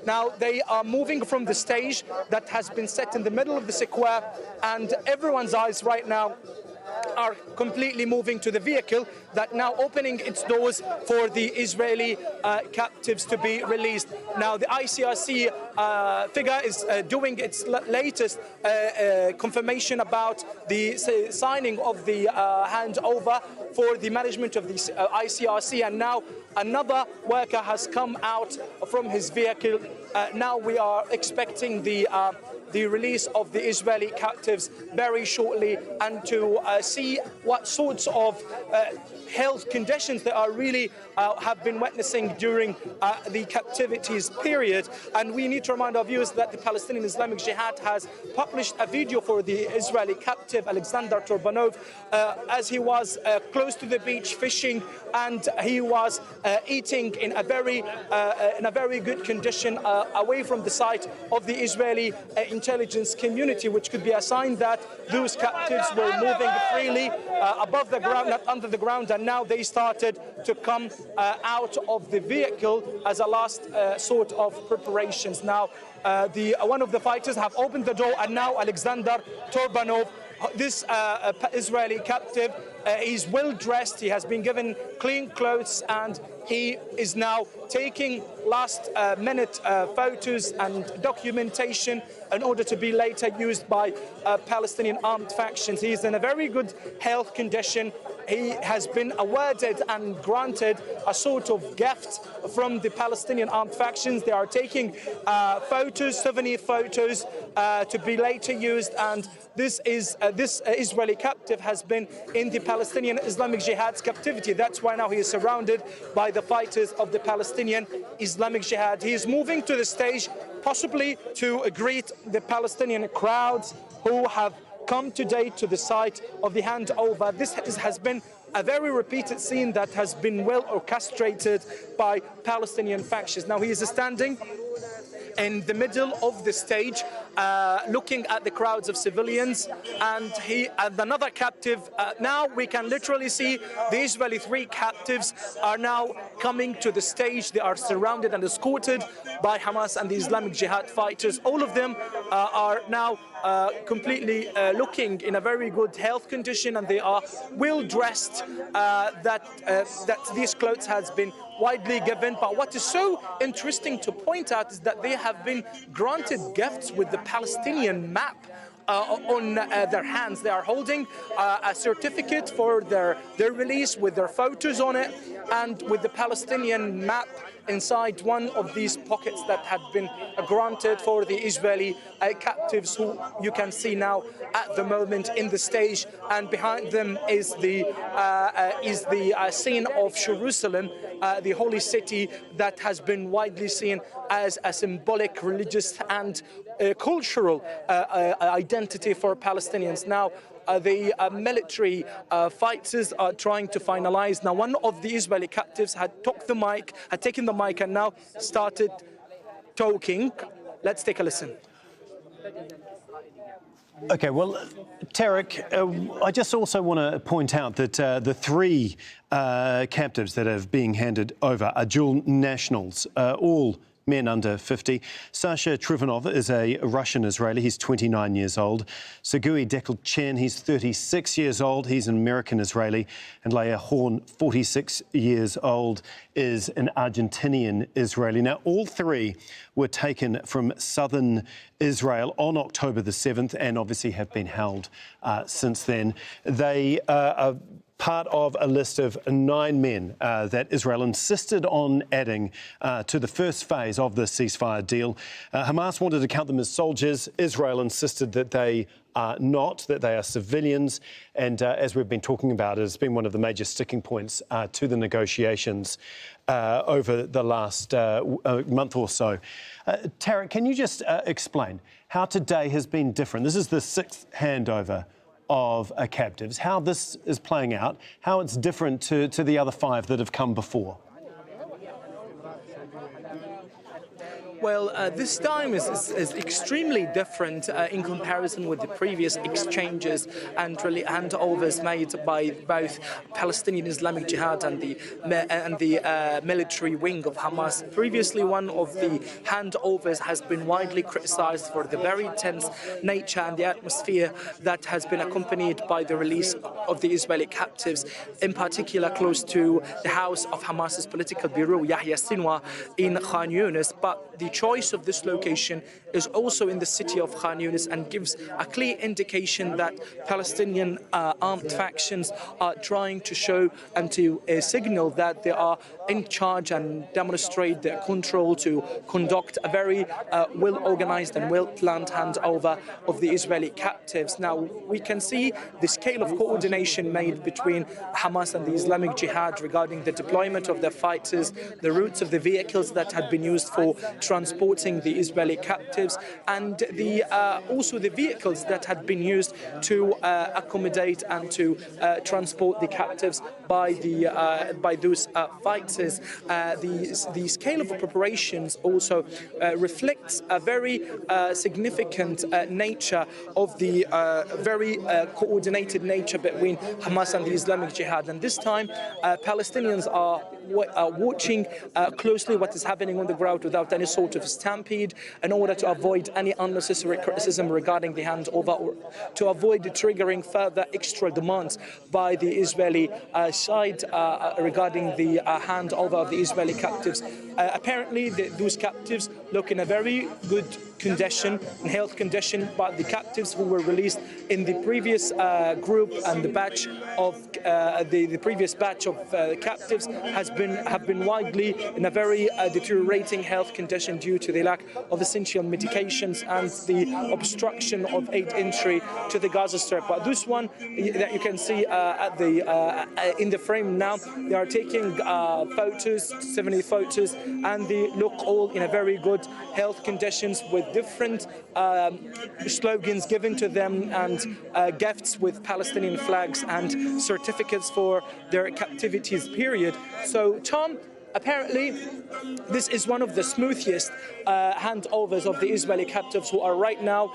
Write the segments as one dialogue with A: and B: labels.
A: Now they are moving from the stage that has been set in the middle of the square, and everyone's eyes right now are completely moving to the vehicle that now opening its doors for the Israeli captives to be released. Now the ICRC figure is doing its latest confirmation about the signing of the handover for the management of the ICRC, and now another worker has come out from his vehicle. Now we are expecting the release of the Israeli captives very shortly, and to see what sorts of health conditions they are really have been witnessing during the captivities period. And we need to remind our viewers that the Palestinian Islamic Jihad has published a video for the Israeli captive Alexander Trufanov as he was close to the beach fishing, and he was eating in a very good condition away from the site of the Israeli intelligence community, which could be a sign that those captives were moving freely above the ground, not under the ground, and now they started to come out of the vehicle as a last sort of preparations. Now one of the fighters have opened the door, and now Alexander Trufanov, this Israeli captive, he's well dressed, he has been given clean clothes, and he is now taking last minute photos and documentation in order to be later used by Palestinian armed factions. He's in a very good health condition. He has been awarded and granted a sort of gift from the Palestinian armed factions. They are taking photos, souvenir photos, to be later used. And this Israeli captive has been in the Palestinian Islamic Jihad's captivity. That's why now he is surrounded by the fighters of the Palestinian Islamic Jihad. He is moving to the stage, possibly to greet the Palestinian crowds who have come today to the site of the handover. This has been a very repeated scene that has been well orchestrated by Palestinian factions. Now he is standing in the middle of the stage, looking at the crowds of civilians, and another captive. Now we can literally see the Israeli 3 captives are now coming to the stage. They are surrounded and escorted by Hamas and the Islamic Jihad fighters. All of them are now completely looking in a very good health condition, and they are well dressed. That these clothes has been widely given. But what is so interesting to point out is that they have been granted gifts with the Palestinian map on their hands. They are holding a certificate for their release with their photos on it, and with the Palestinian map inside one of these pockets that had been granted for the Israeli captives, who you can see now at the moment in the stage. And behind them is the scene of Jerusalem, the holy city that has been widely seen as a symbolic, religious and cultural identity for Palestinians. Now the military fighters are trying to finalize. Now one of the Israeli captives had taken the mic and now started talking. Let's take a listen.
B: Okay, well, Tarek, I just also want to point out that the 3 captives that are being handed over are dual nationals, all men under 50. Sasha Trufanov is a Russian-Israeli. He's 29 years old. Sagui Dekel-Chen, he's 36 years old. He's an American-Israeli. And Yair Horn, 46 years old, is an Argentinian-Israeli. Now, all 3 were taken from southern Israel on October the 7th and obviously have been held since then. They are part of a list of 9 men that Israel insisted on adding to the first phase of the ceasefire deal. Hamas wanted to count them as soldiers. Israel insisted that they are not, that they are civilians. And as we've been talking about, it's been one of the major sticking points to the negotiations over the last month or so. Tarek, can you just explain how today has been different? This is the 6th handover of captives, how this is playing out, how it's different to the other 5 that have come before.
A: Well, this time is extremely different in comparison with the previous exchanges and really handovers made by both Palestinian Islamic Jihad and the military wing of Hamas. Previously, one of the handovers has been widely criticized for the very tense nature and the atmosphere that has been accompanied by the release of the Israeli captives, in particular close to the house of Hamas's political bureau, Yahya Sinwar, in Khan Yunis. But the choice of this location is also in the city of Khan Yunis and gives a clear indication that Palestinian armed factions are trying to show and to signal that they are in charge and demonstrate their control to conduct a very well-organized and well-planned handover of the Israeli captives. Now, we can see the scale of coordination made between Hamas and the Islamic Jihad regarding the deployment of their fighters, the routes of the vehicles that had been used for transporting the Israeli captives, and also the vehicles that had been used to accommodate and to transport the captives by those fighters. The scale of preparations also reflects a very significant nature of the very coordinated nature between Hamas and the Islamic Jihad. And this time, Palestinians are watching closely what is happening on the ground without any sort of stampede, in order to avoid any unnecessary criticism regarding the handover, or to avoid triggering further extra demands by the Israeli side regarding the handover of the Israeli captives. Apparently, those captives look in a very good condition, in health condition, but the captives who were released in the previous group and the batch of the previous batch of captives have been widely in a very deteriorating health condition due to the lack of essential medications and the obstruction of aid entry to the Gaza Strip. But this one that you can see in the frame now, they are taking photos, 70 photos, and they look all in a very good health conditions, with different slogans given to them and gifts with Palestinian flags and certificates for their captivities period. So, Tom, apparently, this is one of the smoothest handovers of the Israeli captives, who are right now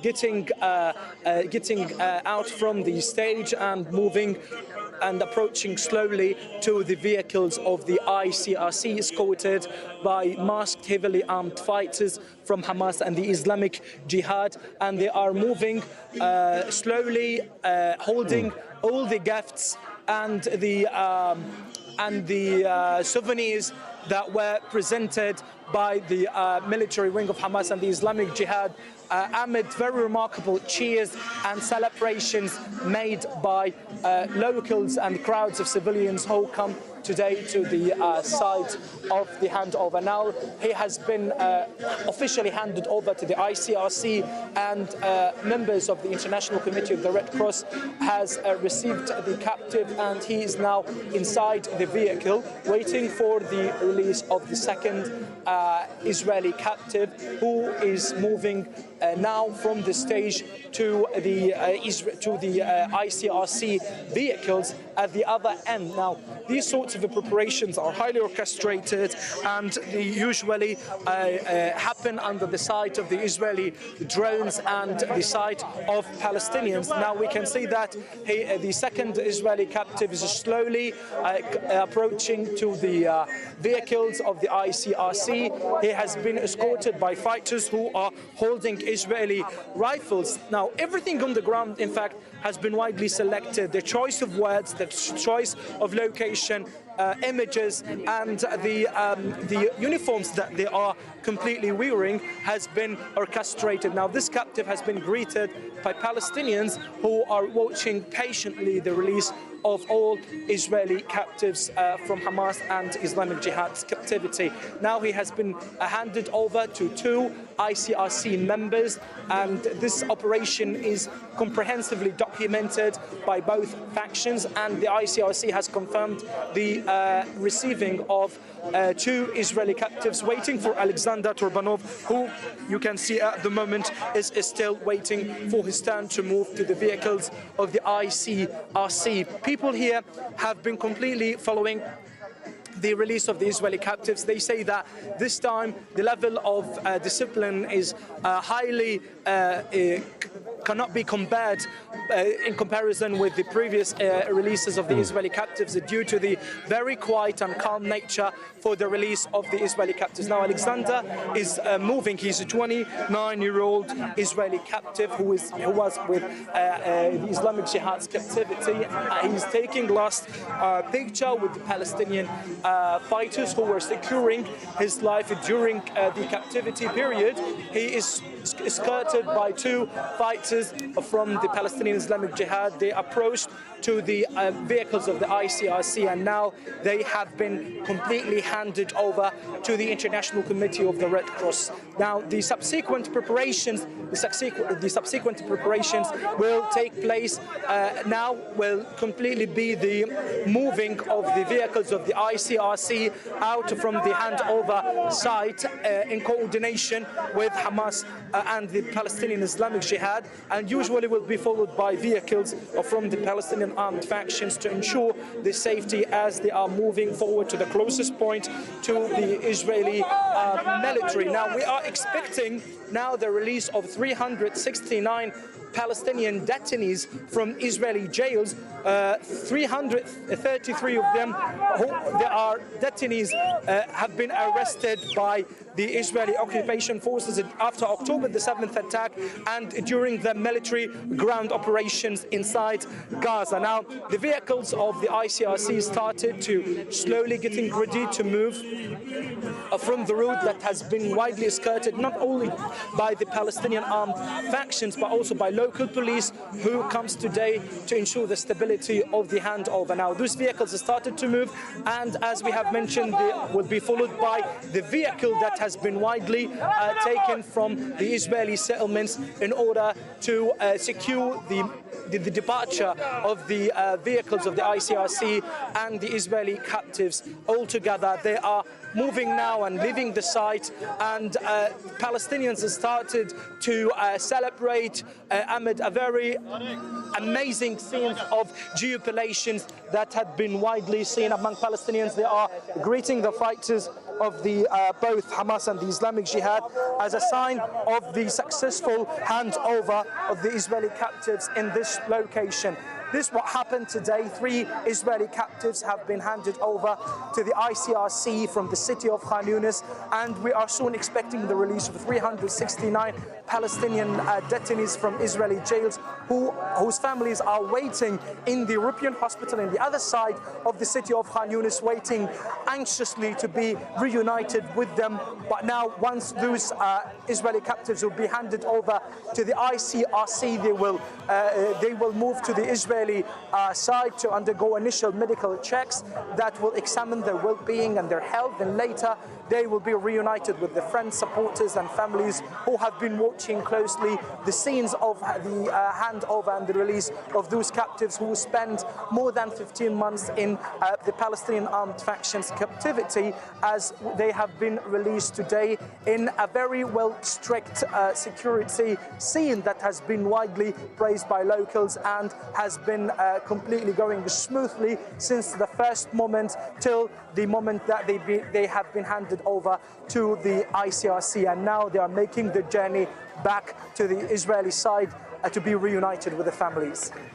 A: getting out from the stage and moving and approaching slowly to the vehicles of the ICRC, escorted by masked, heavily armed fighters from Hamas and the Islamic Jihad, and they are moving slowly, holding all the gifts and the souvenirs that were presented by the military wing of Hamas and the Islamic Jihad, amid very remarkable cheers and celebrations made by locals and crowds of civilians who come today to the site of the handover. Now, he has been officially handed over to the ICRC, and members of the International Committee of the Red Cross has received the captive, and he is now inside the vehicle waiting for the release of the second Israeli captive, who is moving now from the stage to the ICRC vehicles at the other end. Now, these sorts of preparations are highly orchestrated, and they usually happen under the sight of the Israeli drones and the sight of Palestinians. Now we can see that the second Israeli captive is slowly approaching to the vehicles of the ICRC. He has been escorted by fighters who are holding Israeli rifles. Now, everything on the ground, in fact, has been widely selected. The choice of words, the choice of location, images, and the uniforms that they are completely wearing has been orchestrated. Now, this captive has been greeted by Palestinians who are watching patiently the release of all Israeli captives from Hamas and Islamic Jihad's captivity. Now he has been handed over to 2 ICRC members, and this operation is comprehensively documented by both factions, and the ICRC has confirmed the receiving of 2 Israeli captives, waiting for Alexander Trufanov, who you can see at the moment is still waiting for his turn to move to the vehicles of the ICRC. People here have been completely following the release of the Israeli captives. They say that this time the level of discipline is highly cannot be compared in comparison with the previous releases of the Israeli captives due to the very quiet and calm nature for the release of the Israeli captives. Now Alexander is moving. He's a 29-year-old Israeli captive who was with the Islamic Jihad's captivity. He's taking last picture with the Palestinian fighters who were securing his life during the captivity period. He is escorted by two fighters from the Palestinian Islamic Jihad. They approached to the vehicles of the ICRC, and now they have been completely handed over to the International Committee of the Red Cross. Now the subsequent preparations will take place now. Will completely be the moving of the vehicles of the ICRC out from the handover site in coordination with Hamas and the Palestinian Islamic Jihad, and usually will be followed by vehicles from the Palestinian armed factions to ensure the safety as they are moving forward to the closest point to the Israeli military. Now we are expecting now the release of 369 Palestinian detainees from Israeli jails. 333 of them they are detainees have been arrested by the Israeli occupation forces after October the 7th attack and during the military ground operations inside Gaza. Now the vehicles of the ICRC started to slowly getting ready to move from the route that has been widely skirted not only by the Palestinian armed factions but also by local police who comes today to ensure the stability of the handover. Now those vehicles started to move, and as we have mentioned, they will be followed by the vehicle that has been widely taken from the Israeli settlements in order to secure the departure of the vehicles of the ICRC and the Israeli captives. Altogether, they are moving now and leaving the site, and Palestinians have started to celebrate amid a very amazing scenes of jubilations that had been widely seen among Palestinians. They are greeting the fighters of the both Hamas and the Islamic Jihad as a sign of the successful handover of the Israeli captives in this location. This what happened today. 3 Israeli captives have been handed over to the ICRC from the city of Khan Yunis, and we are soon expecting the release of 369 Palestinian detainees from Israeli jails whose families are waiting in the European hospital in the other side of the city of Khan Yunis, waiting anxiously to be reunited with them. But now once those Israeli captives will be handed over to the ICRC, they will move to the Israeli side to undergo initial medical checks that will examine their well-being and their health, and later they will be reunited with their friends, supporters and families who have been watching closely the scenes of the handover and the release of those captives who spent more than 15 months in the Palestinian armed factions captivity, as they have been released today in a very well strict security scene that has been widely praised by locals and has been completely going smoothly since the first moment till the moment that they have been handed over to the ICRC, and now they are making the journey back to the Israeli side to be reunited with the families.